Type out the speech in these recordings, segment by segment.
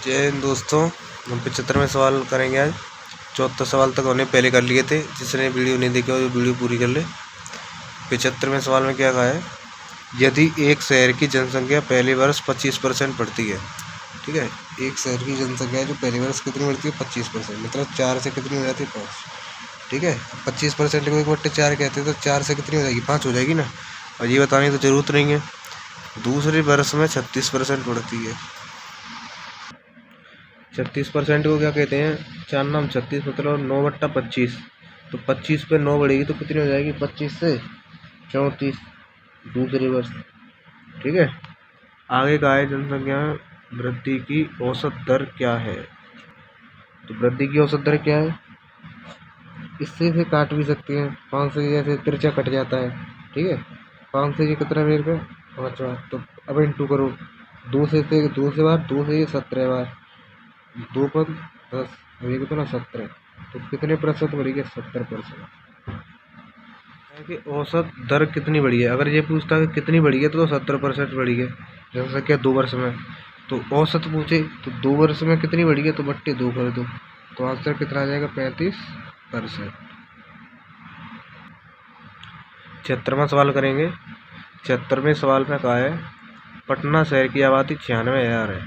जय हिंद दोस्तों। हम 75वें सवाल करेंगे आज। 74 सवाल तक हमने पहले कर लिए थे। जिसने वीडियो नहीं देखा वो वीडियो पूरी कर ले। 75वें सवाल में क्या कहा है, यदि एक शहर की जनसंख्या पहले वर्ष 25% बढ़ती है। ठीक है, एक शहर की जनसंख्या जो पहले वर्ष कितनी बढ़ती है 25%, मतलब 4 से कितनी हो जाती है 5। ठीक है, 25% को 1/4 कहते हैं तो 4 से कितनी हो जाएगी 5 हो जाएगी ना। और ये बताने की तो जरूरत नहीं है। दूसरे वर्ष में 36% बढ़ती है। 36% को क्या कहते हैं, 4 नाम 36 मतलब 9/25। तो 25 पे 9 बढ़ेगी तो कितनी हो जाएगी 25 से 34 दूसरे वर्ष। ठीक है, आगे का है जनसंख्या वृद्धि की औसत दर क्या है। तो वृद्धि की औसत दर क्या है, इससे से काट भी सकते हैं। 5 से जैसे तिरछा कट जाता है। ठीक है, 5 से ये कितना मेरे पे 5 बार, तो अब इंटू करो 2 से 2 से ये 17 बार, 2 पर 10 और ये कितना 17, तो कितने प्रतिशत बढ़ी है 70%। कि औसत दर कितनी बढ़ी है, अगर ये पूछता है कि कितनी बढ़ी है तो 70% बढ़ी है जनसंख्या 2 वर्ष में। तो औसत पूछे तो 2 वर्ष में कितनी बढ़ी है तो बट्टे 2 कर दो, तो आंसर कितना आ जाएगा 35%। 76वां सवाल करेंगे। 76वें सवाल में कहा है, पटना शहर की आबादी 96,000 है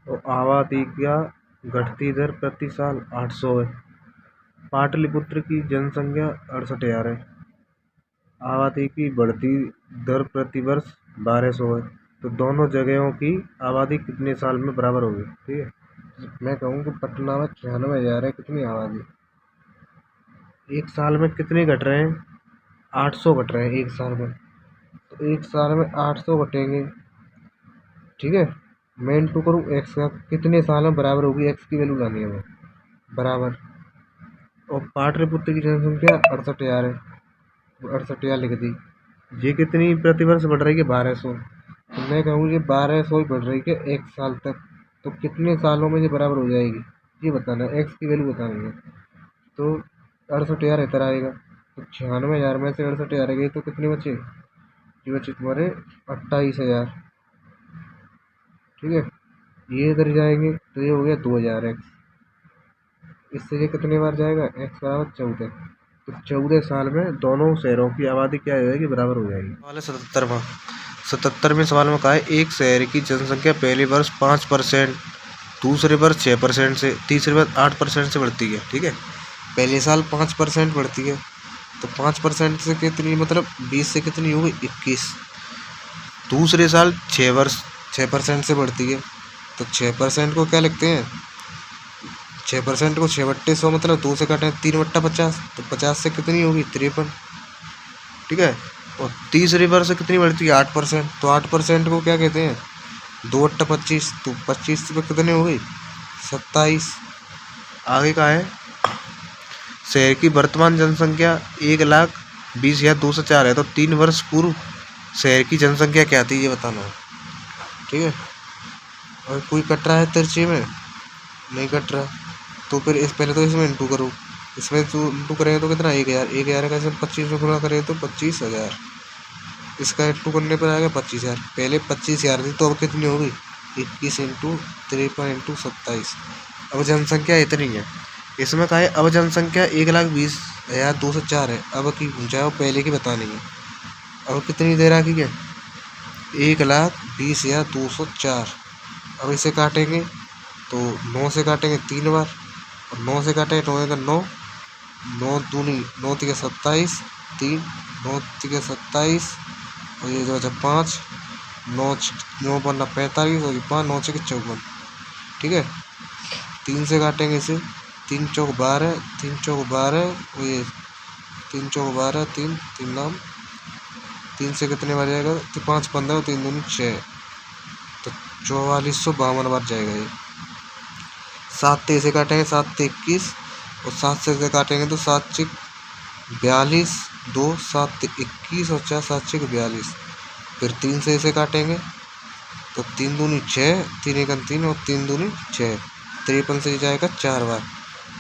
और आबादी का घटती दर प्रति साल 800 है। पाटलिपुत्र की जनसंख्या 68,000 है, आबादी की बढ़ती दर प्रति वर्ष 1200 है। तो दोनों जगहों की आबादी कितने साल में बराबर होगी। ठीक है, मैं कहूँ कि पटना में 96,000 है, कितनी आबादी, एक साल में कितने घट रहे हैं 800 घट रहे हैं एक साल में। तो एक साल में 800 घटेंगे। ठीक है, मैं इंटू करूँ एक्स का, कितने साल में बराबर होगी, एक्स की वैल्यू लानी है हमें बराबर। और पाटलिपुत्र की जनसंख्या 68,000 है, 68,000 लिख दी। ये कितनी प्रतिवर्ष बढ़ रही है 1200, तो मैं कहूँ ये 1200 ही बढ़ रही है एक साल तक। तो कितने सालों में ये बराबर हो जाएगी ये बताना है, एक्स की वैल्यू बतानी है। तो 68,000 इधर आएगा, तो 96,000 में से 68,000 गई तो कितने बचे, ये बचे तुम्हारे 28,000। ठीक है, ये इधर जाएंगे तो ये हो गया 2,000 एक्स। इससे ये कितने बार जाएगा, एक्स बराबर 14। तो 14 साल में दोनों शहरों की आबादी क्या हो जाएगी बराबर हो जाएगी। सवाल है 77वें सवाल में कहा है, एक शहर की जनसंख्या पहले वर्ष 5%, दूसरे वर्ष 6% से, तीसरे वर्ष 8% से बढ़ती है। ठीक है, पहले साल 5% बढ़ती है तो 5% से कितनी, मतलब 20 से कितनी होगी 21। दूसरे साल 6% से बढ़ती है, तो 6% को क्या लिखते हैं, 6% को 6/100 मतलब 2 से काटें 3/50, तो 50 से कितनी होगी 53। ठीक है, और तीसरी वर्ष से कितनी बढ़ती है 8%, तो 8% को क्या कहते हैं 2/25, तो 25 पे कितनी हो गई 27। आगे का है, शहर की वर्तमान जनसंख्या 1,20,204 है, तो 3 वर्ष पूर्व शहर की जनसंख्या क्या थी ये बताना है। ठीक है, और कोई कट रहा है तिरछे में, नहीं कट रहा, तो फिर इस पहले तो इसमें इंटू करो, इसमें तो इंटू करेंगे तो कितना 1,000, 1,000 का इसमें 25 में गुणा करें तो 25,000, इसका इंटू करने पर आएगा 25,000। पहले 25,000 थी तो अब कितनी होगी 21 इंटू 53 इंटू 27। अब जनसंख्या इतनी है, इसमें कहा है अब जनसंख्या 1,20,204 है। अब की ऊंचाई पहले की बतानी है, अब कितनी देर रखी है 1,20,204। अब इसे काटेंगे तो 9 से काटेंगे 3 बार, और 9 से काटेंगे तो होगा 9, 9 दूनी 9 तिके 27, 3 9 तिके 27, और ये जो 5 9 पन्ना 45 और 5 9 छके 54। ठीक है, 3 से काटेंगे इसे, 3 चौक 12, 3 चौक 12, और ये 3 चौक 12, 3 3 नाम 3 से कितने बार जाएगा, तो 5 15 और 3 दूनी 6, तो 4452 बार जाएगा ये। 7 से काटेंगे 7 से 21, और 7 से काटेंगे तो 7 6 42, 2 7 21 और 4 7 6 42। फिर 3 से इसे काटेंगे तो 3 दूनी 6, 3 1 3 और 3 दूनी 6, 53 से जाएगा 4 बार।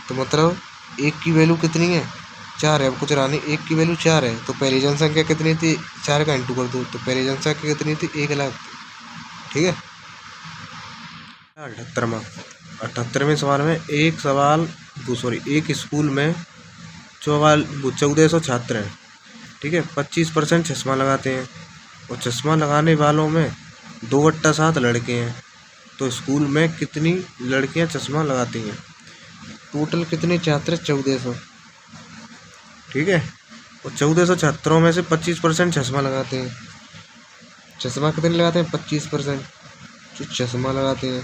तो मतलब एक की वैल्यू कितनी है 4 है, अब कुछ रानी एक की वैल्यू 4 है, तो पहली जनसंख्या कितनी थी 4 का इंटू कर दो, तो पहली जनसंख्या कितनी थी 1,00,000। ठीक है, 78वां 78वें सवाल में एक सवाल सॉरी एक स्कूल में 1400 छात्र हैं, ठीक है। 25% चश्मा लगाते हैं और चश्मा लगाने वालों में 2/7 लड़के हैं, तो स्कूल में कितनी लड़कियां चश्मा लगाती हैं? टोटल कितने छात्र? 1400, ठीक है। और 1400 छात्रों में से 25% चश्मा लगाते हैं। चश्मा कितने लगाते हैं? 25% जो चश्मा लगाते हैं।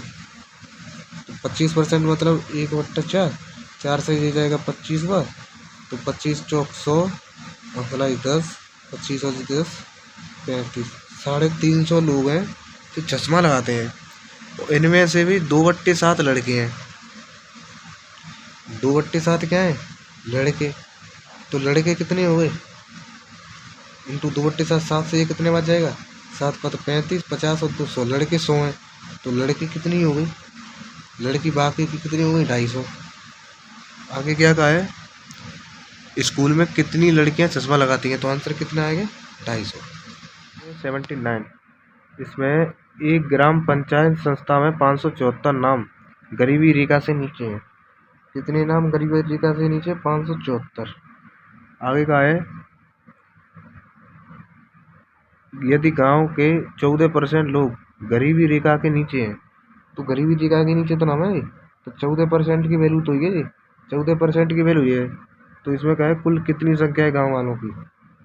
तो 25% मतलब 1/4, 4 से ये जाएगा 25 बार, तो 25 चौक 100 और 10, 25 और 10 35, 350 लोग हैं जो चश्मा लगाते हैं। तो इनमें से भी 2/7 लड़के हैं। 2/7 क्या है? लड़के। तो लड़के कितने हो गए? इंटू 2/7, 7 से ये कितने बार जाएगा? 7 5 35, 50 और 200, लड़के 100 हैं। तो लड़की कितनी हो गई? लड़की बाकी की कितनी हो गई? 250। आगे क्या कहा है? स्कूल में कितनी लड़कियां चश्मा लगाती हैं? तो आंसर कितना आएगा? 250। 79 इसमें एक ग्राम पंचायत संस्था में 574 नाम गरीबी रेखा से नीचे हैं। कितने नाम गरीबी रेखा से नीचे? 574। आगे का है यदि गांव के 14% लोग गरीबी रेखा के नीचे हैं, तो गरीबी रेखा के नीचे तो नाम है, तो 14% की वैल्यू तो ये 14% की वैल्यू ये है। तो इसमें क्या है? कुल कितनी संख्या है गाँव वालों की?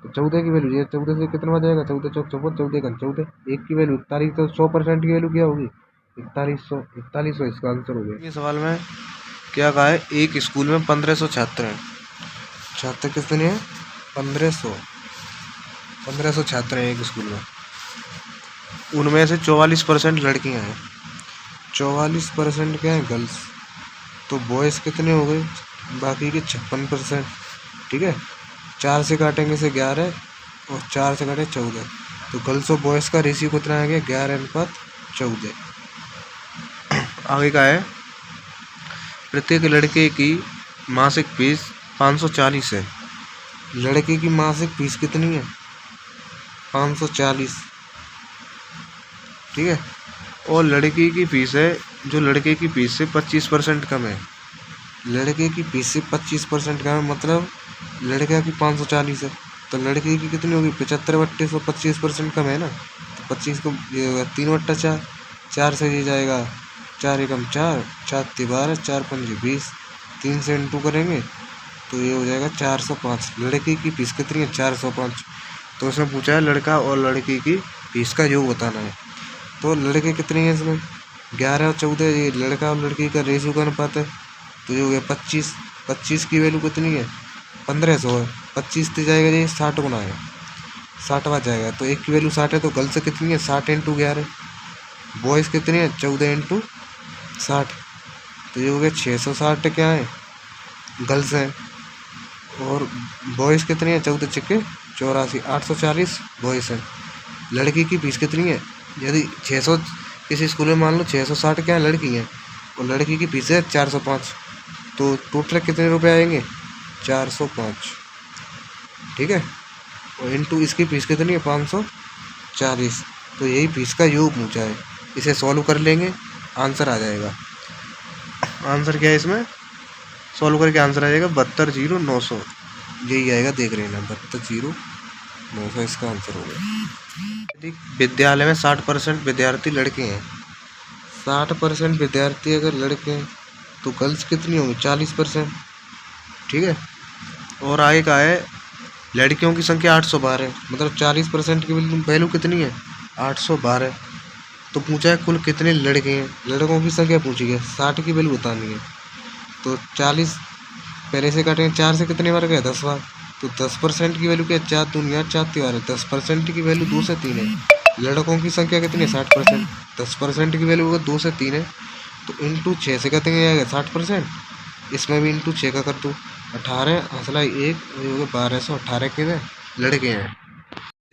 तो 14 की वैल्यू ये 14 से कितना बच जाएगा? 14 चौक 54, 14 का 14, एक की वैल्यू 41, तो 100% की वैल्यू क्या होगी? 4100 इसका आंसर हो गया। ये सवाल में क्या कहा है? एक स्कूल में 1500 छात्र हैं। छात्र कितने हैं? 1500 छात्र हैं एक स्कूल में। उनमें से 44% लड़कियां हैं। 44% क्या है? गर्ल्स। तो बॉयज़ कितने हो गए? बाकी के 56%, ठीक है। 4 से काटेंगे से 11 और 4 से काटे 14, तो गर्ल्स और बॉयज़ का रेशियो कितना आ गया? 11:14। आगे का है प्रत्येक लड़के की मासिक फीस 540 है। लड़के की मासिक फीस कितनी है? 540, ठीक है। और लड़की की फीस है जो लड़के की फीस से 25% कम है। लड़के की फीस से 25% कम है, मतलब लड़के की 540 है, तो लड़के की कितनी होगी? 75/100, 25% कम है ना। तो 25 को ये होगा 3/4, 4 से ये जाएगा 4 एकम 4, 4 12, 4 5 20, 3 से इंटू करेंगे तो ये हो जाएगा 405। लड़के की फीस कितनी है? 405। तो उसने पूछा है लड़का और लड़की की फीस का योग बताना है। तो लड़के कितने हैं इसमें? 11 और 14, ये लड़का और लड़की का रेशियो का अनुपात है, तो ये हो गया 25। 25 की वैल्यू कितनी है? 1500 है। 25 से जाएगा ये 60 गुना है, 60वां जाएगा, तो एक की वैल्यू 60 है। तो गर्ल्स कितनी है? 60 × 11। बॉयज़ कितनी है? 14 × 60, तो ये हो गया 660 क्या है? गर्ल्स हैं। और बॉयज़ कितनी है? 14 × 84, 840 बॉयज़ हैं। लड़की की फीस कितनी है? यदि 600 किसी स्कूल में मान लो 660 क्या लड़की हैं और लड़की की फीस है 405, तो टोटल कितने रुपए आएंगे? 405, ठीक है। और इंटू इसकी फीस कितनी है? 540, तो यही फीस का योग पूछा है। इसे सॉल्व कर लेंगे, आंसर आ जाएगा। आंसर क्या है इसमें? सॉल्व करके आंसर आ जाएगा 72,900, यही आएगा, देख लेना 72,900 इसका आंसर हो गया। यदि विद्यालय में 60% विद्यार्थी लड़के हैं, 60% विद्यार्थी अगर लड़के हैं तो गर्ल्स कितनी होंगी? 40%, ठीक है। और आगे का है लड़कियों की संख्या 812 है, मतलब 40% की वैल्यू कितनी है? 812। तो पूछा है कुल कितने लड़के हैं, लड़कों की संख्या पूछी है, 60 की वैल्यू बतानी है। तो 40 पहले से काटेंगे, 4 से कितने बार गया? 10 बार। तो 10% की वैल्यू क्या है? 4 दूनी 4 त्योहार है, 10% की वैल्यू 2 से 3 है। लड़कों की संख्या कितनी है? 60%, 10% की वैल्यू होगा 2 से 3 है, तो इंटू 6 से कितने आएगा? 60%। इसमें भी इंटू 6 का कर दूँ, 18 हंसला 1 हो गया 1218 के लड़के हैं।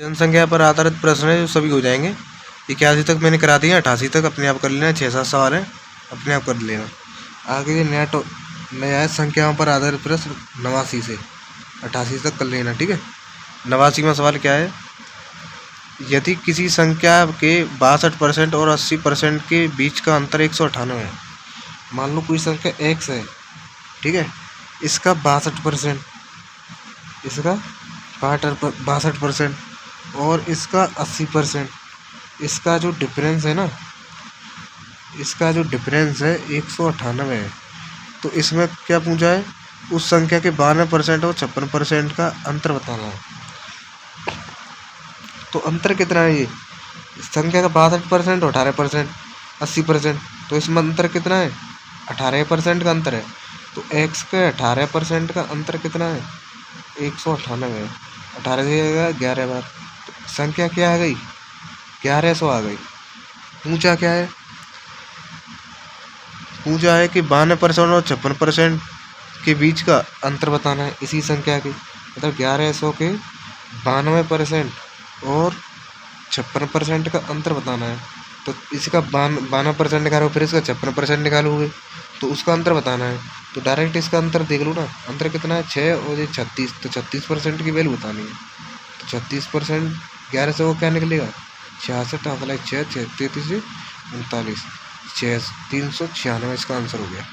जनसंख्या पर आधारित प्रश्न है जो सभी हो जाएंगे। 81 तक मैंने करा दिया, 88 तक अपने आप कर लेना, 6-7 सवाल है अपने आप कर लेना। आगे नया है संख्याओं पर आधारित प्रश्न 89 से 88 तक कर लेना, ठीक है। 89वां सवाल क्या है? यदि किसी संख्या के 62% और 80% के बीच का अंतर 198 है। मान लो कोई संख्या x है, ठीक है, इसका 62%, इसका 62% और इसका 80%, इसका जो डिफरेंस है ना, इसका जो डिफरेंस है 198 है। तो इसमें क्या पूछा है, उस संख्या के 92% और 56% का अंतर बताना है। तो अंतर कितना है, ये संख्या का 62% और 18%, 80%, तो इसमें अंतर कितना है, 18% का अंतर है। तो x के 18% का अंतर कितना है, 198 है। 18 से 11 बार, तो संख्या क्या आ गई, 1100 आ गई। पूछा क्या है, पूछा है कि 92% और 56% के बीच का अंतर बताना है इसी संख्या के, मतलब 1100 के 92% और 56% का अंतर बताना है। तो इसका 92% निकालो, फिर इसका 56% निकालोगे तो उसका अंतर बताना है। तो डायरेक्ट इसका अंतर देख लो ना, अंतर कितना है 6 और ये 36, तो 36% की वैल्यू बतानी है। तो 36% 1100 को क्या निकलेगा, 66 6 6 33 39, 396 इसका आंसर हो गया।